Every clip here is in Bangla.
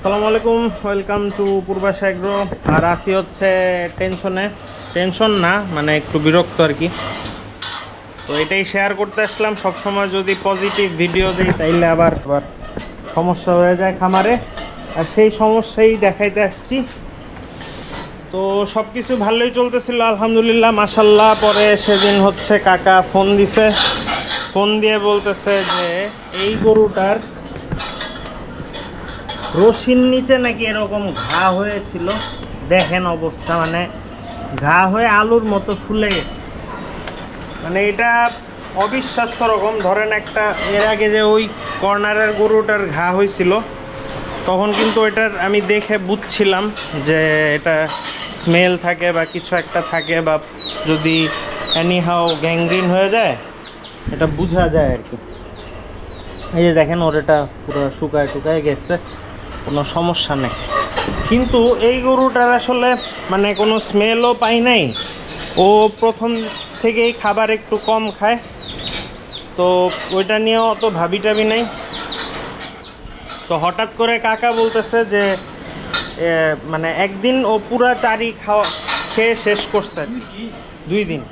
আসসালামু আলাইকুম, ওয়েলকাম টু পূর্বাশা এগ্রো। আর আসি হচ্ছে টেনশন না, মানে একটু বিরক্ত আর কি। তো এটাই শেয়ার করতে আসলাম। সবসময় যদি পজিটিভ ভিডিও দিই তাইলে আবার সমস্যা হয়ে যায় খামারে, আর সেই সমস্যাই দেখাইতে আসছি। তো সব কিছু ভালোই চলতেছিল আলহামদুলিল্লাহ, মাশাল্লাহ। পরে সেদিন হচ্ছে কাকা ফোন দিয়ে বলতেছে যে এই গরুটার রশির নিচে নাকি এরকম ঘা হয়েছিল। দেখেন অবস্থা, মানে ঘা হয়ে আলুর মতো ফুলে গেছে। মানে এটা অবিশ্বাস্য রকম। ধরেন একটা এর আগে যে ওই কর্নারের গরুটার ঘা হয়েছিল, তখন কিন্তু এটার আমি দেখে বুঝছিলাম যে এটা স্মেল থাকে বা কিছু একটা থাকে, বা যদি এনিহাও গ্যাংগ্রিন হয়ে যায় এটা বোঝা যায় আর কি। এই যে দেখেন ওর এটা পুরো শুকায় গেছে, কোনো সমস্যা নেই। কিন্তু এই গরুটার আসলে মানে কোনো স্মেলও পাই নাই। ও প্রথম থেকেই খাবার একটু কম খায়, তো ওইটা নিয়েও অত ভাবি নাই। তো হঠাৎ করে কাকা বলতেছে যে মানে একদিন ও পুরা চারি খেয়ে শেষ করছে, 2 দিন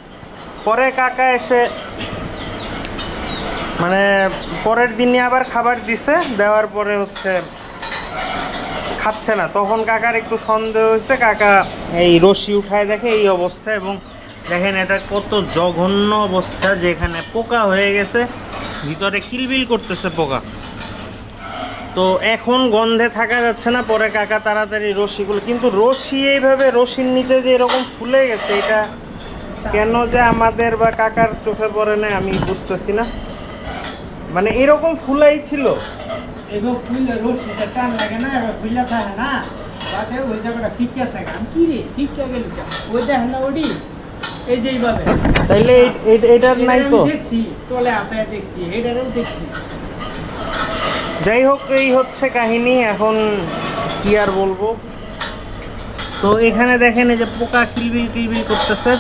পরে কাকা এসে মানে পরের দিনই আবার খাবার দিছে। দেওয়ার পরে হচ্ছে খাচ্ছে না। তখন কাকার একটু সন্দেহ হয়েছে, কাকা এই রশি উঠায় দেখে এই অবস্থা। এবং দেখেন এটা কত জঘন্য অবস্থা, যেখানে পোকা হয়ে গেছে, ভিতরে কিলবিল করতেছে পোকা। তো এখন গন্ধে থাকা যাচ্ছে না। পরে কাকা তাড়াতাড়ি রশিগুলো, কিন্তু রশি এইভাবে রশির নিচে যে এরকম ফুলে গেছে, এটা কেন যে আমাদের বা কাকার চোখে পড়ে না আমি বুঝতেছি না। মানে এরকম ফুলাই ছিল। এবার ফুলে রশিটা টান লাগে না, এবার ফুলে থাকে না, বাদে ওই জায়গাটা ফিকা থাকে। আমি কি রে ফিকা গেল, ওই দেখেন না ওডি, এই যে এইভাবে। তাইলে এটার নাই তো, দেখছি তলে আপায় দেখছি, এটারও দেখছি। যাই হোক, এই হচ্ছে কাহিনী। এখন কি আর বলবো। তো এখানে দেখেন এই যে পোকা কিলবিল করতেছে।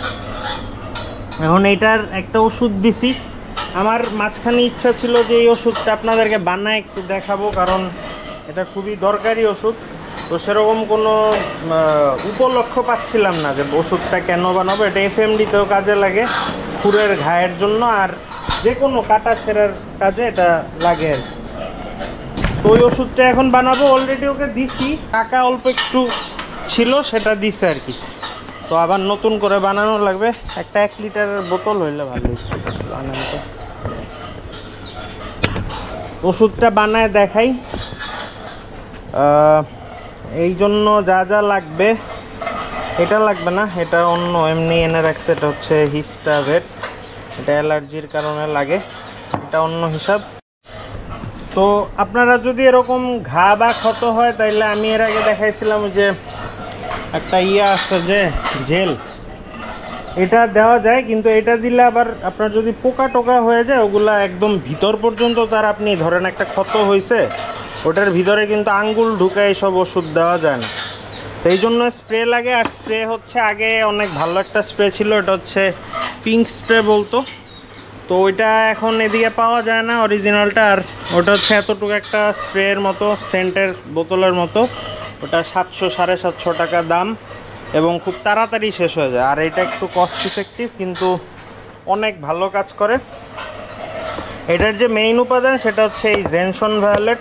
এখন এইটার একটা ওষুধ দিছি। আমার মাঝখানে ইচ্ছা ছিল যে এই ওষুধটা আপনাদেরকে বানায় একটু দেখাবো, কারণ এটা খুবই দরকারি ওষুধ। তো সেরকম কোনো উপলক্ষ পাচ্ছিলাম না যে ওষুধটা কেন বানাবো। এটা এফএমডিতেও কাজে লাগে, খুরের ঘায়ের জন্য, আর যে কোনো কাটা ছেঁড়ার কাজে এটা লাগে আর কি। তো ওই ওষুধটা এখন বানাবো। অলরেডি ওকে দিছি, কাকা অল্প একটু ছিল সেটা দিছে আর কি। তো আবার নতুন করে বানানো লাগবে। একটা 1 লিটারের বোতল হইলে ভালো বানানো। ওষুধটা বানায় দেখাই। এই জন্য যা যা লাগবে, এটা লাগবে না, এটা অন্য এমনি এনে রাখছে। এটা হচ্ছে হিস্টাভেট, এটা অ্যালার্জির কারণে লাগে, এটা অন্য হিসাব। তো আপনারা যদি এরকম ঘা বা ক্ষত হয়, তাইলে আমি এর আগে দেখাইছিলাম যে একটা আছে যে জেল, এটা দেওয়া যায়। কিন্তু এটা দিলে আবার আপনার যদি পোকা টোকা হয়ে যায়, ওগুলা একদম ভিতর পর্যন্ত, তার আপনি ধরেন একটা ক্ষত হয়েছে, ওটার ভিতরে কিন্তু আঙ্গুল ঢুকায় এইসব ওষুধ দেওয়া যায় না। এই জন্য স্প্রে লাগে। আর স্প্রে হচ্ছে আগে অনেক ভালো একটা স্প্রে ছিল, এটা হচ্ছে পিঙ্ক স্প্রে বলতো। তো ওইটা এখন এদিকে পাওয়া যায় না অরিজিনালটা। আর ওটা হচ্ছে এতটুকু একটা স্প্রের মতো, সেন্টের বোতলের মতো। ওটা 700-750 টাকা দাম, এবং খুব তাড়াতাড়ি শেষ হয়ে যায়। আর এটা একটু কস্ট ইফেক্টিভ, কিন্তু অনেক ভালো কাজ করে। এটার যে মেইন উপাদান সেটা হচ্ছে এই জেনসন ভায়োলেট।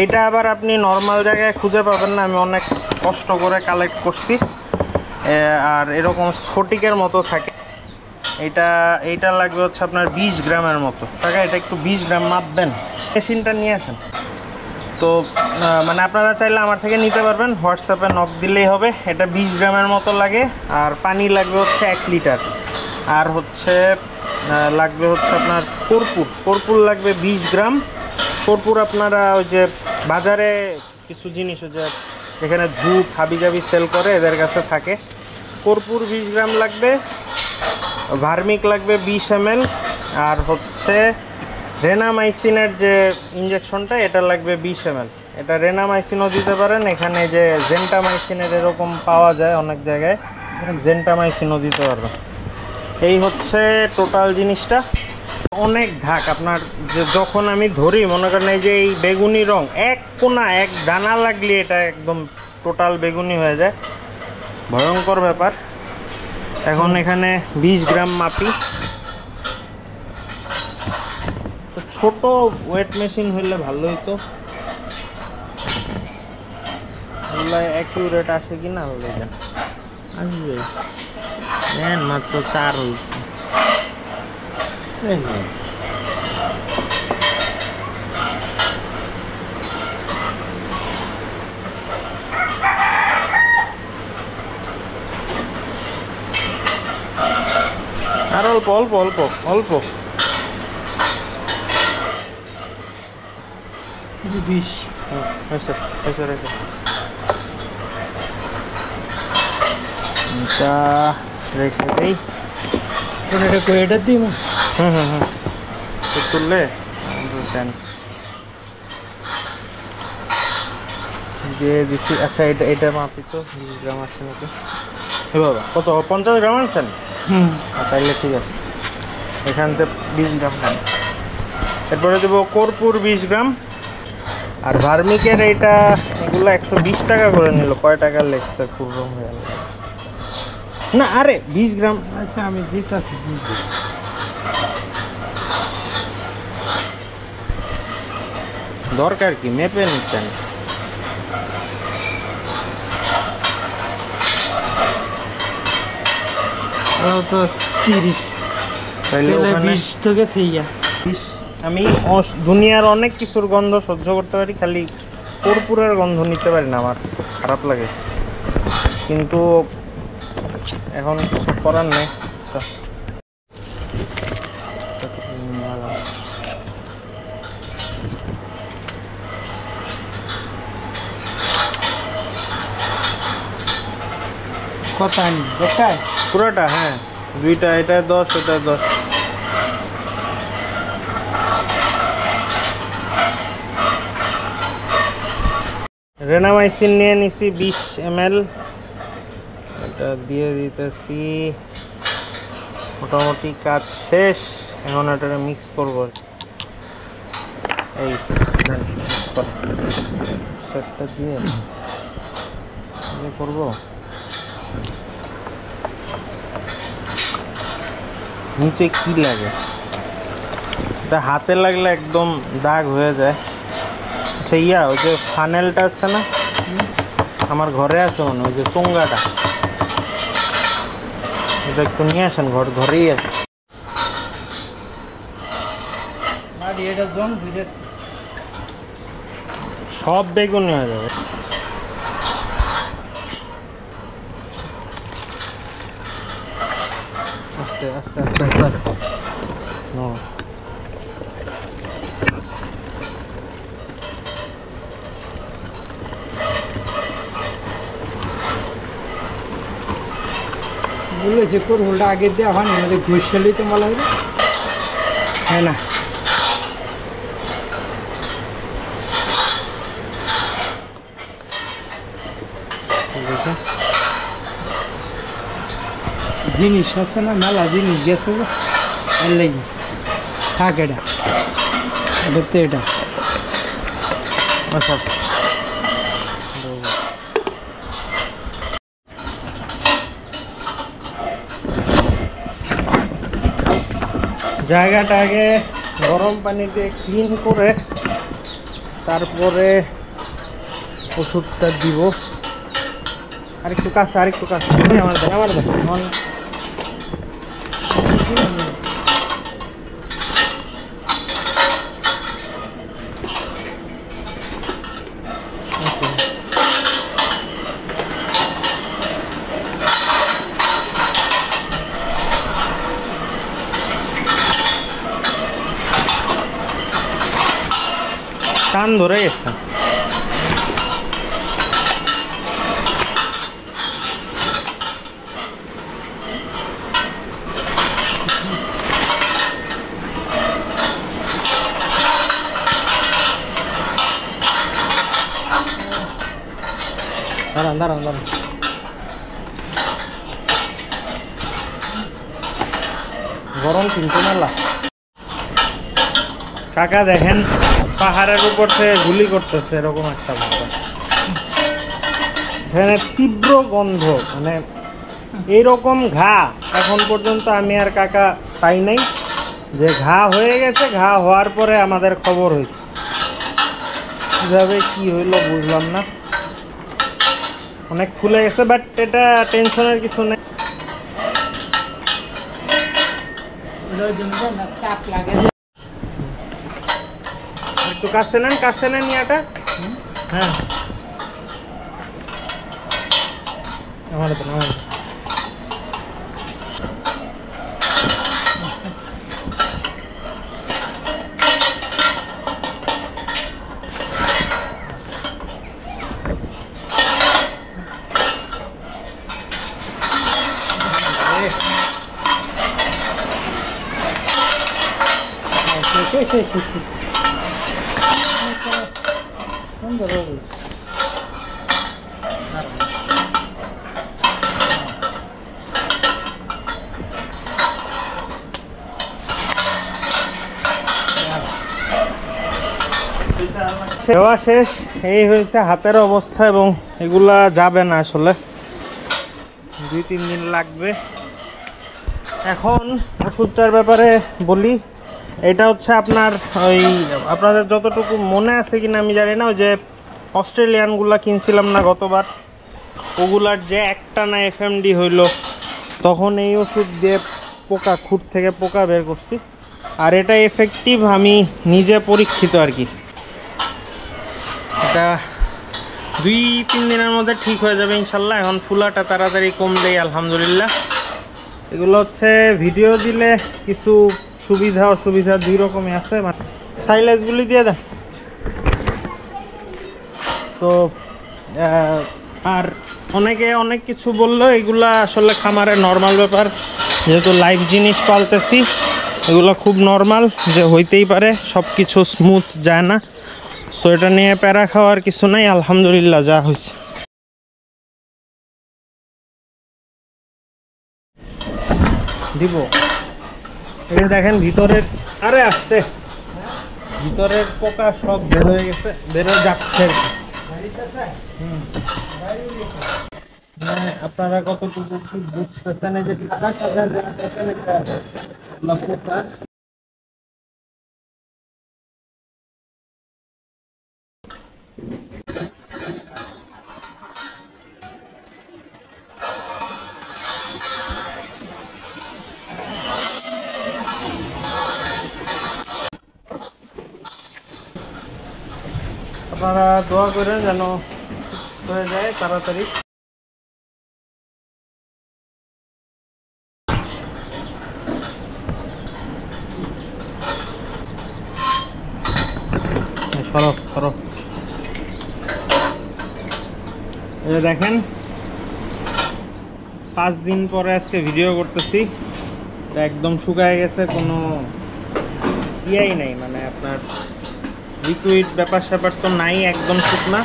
এটা আবার আপনি নর্মাল জায়গায় খুঁজে পাবেন না, আমি অনেক কষ্ট করে কালেক্ট করছি। আর এরকম স্ফটিকের মতো থাকে। এইটা লাগবে হচ্ছে আপনার 20 গ্রামের মতো টাকা। এটা একটু 20 গ্রাম মাপবেন, মেশিনটা নিয়ে আসেন। তো মানে আপনারা চাইলে আমার থেকে নিতে পারবেন, হোয়াটসঅ্যাপে নক দিলেই হবে। এটা 20 গ্রামের মতো লাগে। আর পানি লাগবে হচ্ছে 1 লিটার। আর হচ্ছে লাগবে হচ্ছে আপনার কর্পূর লাগবে 20 গ্রাম। কর্পূর আপনারা ওই যে বাজারে কিছু জিনিস, যে এখানে ধূপ হাবিজাবি সেল করে, এদের কাছে থাকে। কর্পূর 20 গ্রাম লাগবে। ভার্মিক লাগবে 20 ml। আর হচ্ছে রেনামাইসিনের যে ইঞ্জেকশনটা, এটা লাগবে 20 ml। এটা রেনামাইসিনও দিতে পারেন, এখানে যে জেন্টামাইসিনের এরকম পাওয়া যায় অনেক জায়গায়, জেন্টামাইসিনও দিতে পারবেন। এই হচ্ছে টোটাল জিনিসটা। অনেক ধাক আপনার, যে যখন আমি ধরি মনে করেন এই যে এই বেগুনি রং এক কোনা এক দানা লাগলে এটা একদম টোটাল বেগুনি হয়ে যায়, ভয়ঙ্কর ব্যাপার। এখন এখানে 20 গ্রাম মাপি। ছোট ওয়েট মেশিন হইলে ভালো হইতো, অ্যাকুরেট আসে কিনা আসবে মাত্র 4 হয়েছে। আর অল্প অল্প অল্প অল্প 20 হয়েছে হয়েছে হয়েছে। এটা রেখে দিই। এটা কোয়েটার দিই। হুম হুম হুম তুললে দেন দিয়ে দিছি। আচ্ছা এটা এটা মাপি তো 20 গ্রাম আছে নাকি? এ বাবা কত 50 গ্রাম আনছেন? তাইলে ঠিক আছে, এখান থেকে 20 গ্রাম নেন। এরপরে দেবো কর্পূর 20 গ্রাম। আর ভার্মিকের এইটা এগুলো 120 টাকা করে নিল। কয় টাকা লেগছে পুরো হয়ে গেল না। আরে 20 গ্রাম। আচ্ছা আমি দিতেছি। দরকার কি মেপে নিচ্ছেন? তো 30 তাইলে ওখানে 20 তো গেছে। আমি দুনিয়ার অনেক কিছুর গন্ধ সহ্য করতে পারি, খালি কর্পূরের গন্ধ নিতে পারি না, আমার খারাপ লাগে। কিন্তু এখন কিছু করার নেই। আচ্ছা কত আনি দেখায় পুরোটা? হ্যাঁ দুইটা, এটা 10 এটা 10। রেনামাইসিন নিয়ে নিছি 20 ml। এটা দিয়ে দিতেছি। মোটামুটি কাজ শেষ, এখন এটা মিক্স করবো। এই মিক্স কর সেটটা দিয়ে করবো। নিচে কি লাগে এটা হাতে লাগলে একদম দাগ হয়ে যায়। আচ্ছা ইয়া ওই যে ফানেলটা আছে না, আমার ঘরে আছে মনে, ওই যে চোঙ্গাটা, এটা একটু নিয়ে আসেন, ঘরেই আছে। সব বেগুনি হয়ে যাবে। আস্তে আস্তে আস্তে আস্তে আস্তে বলেছে কোরহুলটা আগে দেওয়া হয়নি, আমাদের ঘুষালেই তো ভালো হবে। হ্যাঁ না জিনিস আছে না, মেলা জিনিস গেছে এর লেগে থাক। এটা তো এটা আচ্ছা জায়গাটা আগে গরম পানি দিয়ে ক্লিন করে তারপরে ওষুধটা দিব। আরেকটু কাছে, আরেকটু কাছে আমার দেন, আমার দেন। টান ধরে গেছে। দাঁড়ান দাঁড়ান দাঁড়ান, গরম কিন্তু মেলা। কাকা দেখেন পাহাড়ের উপর থেকে গুলি করতেছে এরকম একটা ব্যাপার। এখানে তীব্র গন্ধ, মানে এইরকম ঘা এখন পর্যন্ত আমি আর কাকা পাই নাই। যে ঘা হয়ে গেছে, ঘা হওয়ার পরে আমাদের খবর হয়েছে, কিভাবে কি হইলো বুঝলাম না। অনেক ফুলে গেছে, বাট এটা টেনশনের কিছু নেই। একটু কাছে নেন ইয়াটা। হ্যাঁ আমার তো না সুন্দর দেওয়া শেষ। এই হয়েছে হাতের অবস্থা, এবং এগুলা যাবে না আসলে, 2-3 দিন লাগবে। এখন ওষুধটার ব্যাপারে বলি। এটা হচ্ছে আপনার ওই, আপনাদের যতটুকু মনে আছে কিনা আমি জানি না, ওই যে অস্ট্রেলিয়ানগুলা কিনছিলাম না গতবার, ওগুলার যে একটা না এফএমডি হইল, তখন এই ওষুধ দিয়ে পোকা, খুঁট থেকে পোকা বের করছি। আর এটা এফেক্টিভ, আমি নিজে পরীক্ষিত আর কি। এটা 2-3 দিনের মধ্যে ঠিক হয়ে যাবে ইনশাল্লাহ। এখন ফুলাটা তাড়াতাড়ি কমলেই আলহামদুলিল্লাহ। এগুলো হচ্ছে ভিডিও দিলে কিছু সুবিধা অসুবিধা 2 রকমই আছে। সাইলেজগুলি দিয়ে দেন তো। আর অনেকে অনেক কিছু বললো, এগুলা আসলে খামারে নর্মাল ব্যাপার, যেহেতু লাইভ জিনিস পালতেছি, এগুলো খুব নর্মাল, যে হইতেই পারে, সব কিছু স্মুথ যায় না। সো এটা নিয়ে প্যারা খাওয়ার কিছু নাই, আলহামদুলিল্লাহ যা হয়েছে। দিব এই দেখেন ভিতরের, আরে আসতে, ভিতরের পোকা সব বের হয়ে গেছে, বের হয়ে যাচ্ছে আর কি। আপনারা কতটুকু কি বুঝতেছেন, এই যে সাদা সাদা পোকা, আপনারা দোয়া করেন যেন হয়ে যায় তাড়াতাড়ি। সরো সরো, এই দেখেন 5 দিন পরে আজকে ভিডিও করতেছি, একদম শুকায় গেছে, কোনো ইয়াই নাই, মানে আপনার লিকুইড ব্যাপার স্যাপার তো নাই, একদম শুকনা।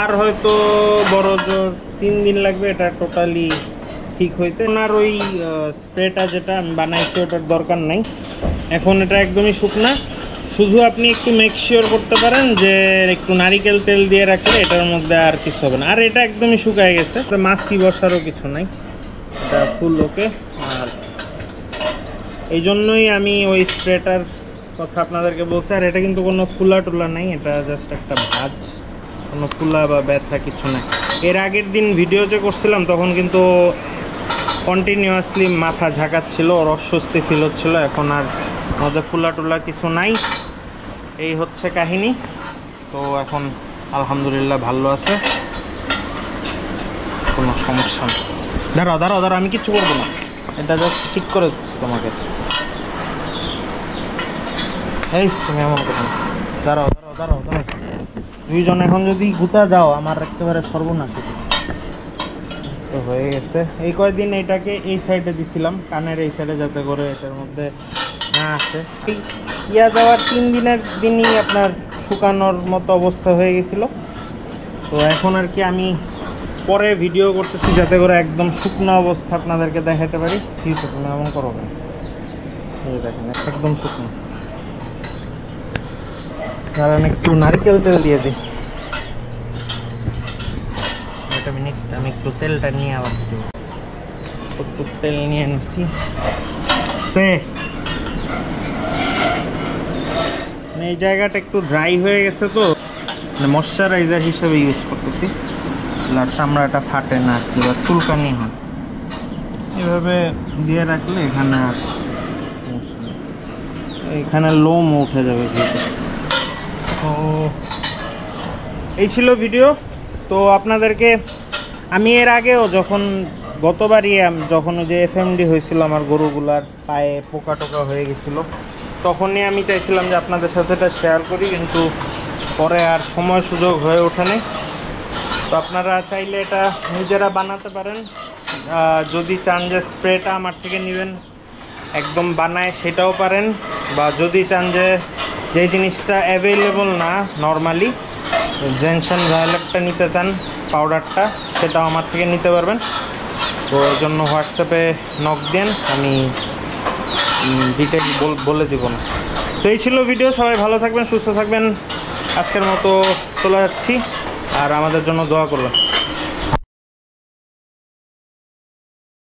আর হয়তো বড় জোর 3 দিন লাগবে এটা টোটালি ঠিক হইতে। ওনার ওই স্প্রেটা যেটা আমি বানাইছি ওটার দরকার নাই, এখন এটা একদমই শুকনা। শুধু আপনি একটু মেক শিওর করতে পারেন যে একটু নারিকেল তেল দিয়ে রাখলে এটার মধ্যে আর কিছু হবে না। আর এটা একদমই শুকায় গেছে, মাছি বসারও কিছু নাই, এটা ফুল ওকে। আর এই জন্যই আমি ওই স্প্রেটার কথা আপনাদেরকে বলছি। আর এটা কিন্তু কোনো ফুলা টুলা নাই, এটা জাস্ট একটা ভাঁজ, কোনো ফুলা বা ব্যথা কিছু নাই। এর আগের দিন ভিডিও যে করছিলাম তখন কিন্তু কন্টিনিউয়াসলি মাথা ঝাঁকাচ্ছিল, ওর অস্বস্তি ফিল হচ্ছিল। এখন আর মধ্যে ফুলা টুলা কিছু নাই, এই হচ্ছে কাহিনী। তো এখন আলহামদুলিল্লাহ ভালো আছে, কোনো সমস্যা নেই। দাঁড়াও দাঁড়াও দাঁড়াও, আমি কিচ্ছু করবো না, এটা জাস্ট ঠিক করে দিচ্ছি তোমাকে। এই তুমি এমন কথা না, দাঁড়াও দাঁড়াও দাঁড়াও দাঁড়াও, 2 জন এখন যদি গুতা যাও আমার একেবারে সর্বনাশ তো হয়ে গেছে। এই কয়েকদিন এটাকে এই সাইডে দিছিলাম, কানের এই সাইডে, যাতে করে এটার মধ্যে না আসে। ইয়া যাওয়ার 3 দিনের দিনই আপনার শুকানোর মতো অবস্থা হয়ে গেছিল। তো এখন আর কি আমি পরে ভিডিও করতেছি যাতে করে একদম শুকনো অবস্থা আপনাদেরকে দেখাতে পারি। ঠিক আছে, তুমি এমন করো না, এই দেখেন একদম শুকনো। কারণ একটু নারকেল তেল দিয়ে দিই। একটা মিনিট, আমি একটু তেলটা নিয়ে আবার দেবো। একটু তেল নিয়ে নিচ্ছি। এই জায়গাটা একটু ড্রাই হয়ে গেছে তো ময়শ্চারাইজার হিসেবে ইউজ করতেছি, আর চামড়াটা ফাটে না আর কি, বা চুলকানি হয়। এভাবে দিয়ে রাখলে এখানে আর এখানে লোম উঠে যাবে। তো এই ছিল ভিডিও। তো আপনাদেরকে আমি এর আগেও যখন গতবারই যখন যে এফএমডি হয়েছিল আমার গরুগুলার পায়ে পোকা টোকা হয়ে গেছিলো, তখনই আমি চাইছিলাম যে আপনাদের সাথে এটা শেয়ার করি, কিন্তু পরে আর সময় সুযোগ হয়ে ওঠেনি। তো আপনারা চাইলে এটা নিজেরা বানাতে পারেন। যদি চান যে স্প্রেটা আমার থেকে নেবেন একদম বানায় সেটাও পারেন, বা যদি চান যে যেই জিনিসটা অ্যাভেলেবল না নর্মালি জেনসেন ভায়োলেটটা নিতে চান পাউডারটা, সেটাও আমার থেকে নিতে পারবেন। তো এর জন্য হোয়াটসঅ্যাপে নক দেন, আমি ডিটেল বলে দেব না। তো এই ছিল ভিডিও। সবাই ভালো থাকবেন, সুস্থ থাকবেন। আজকের মতো চলে যাচ্ছি, আর আমাদের জন্য দোয়া করবেন।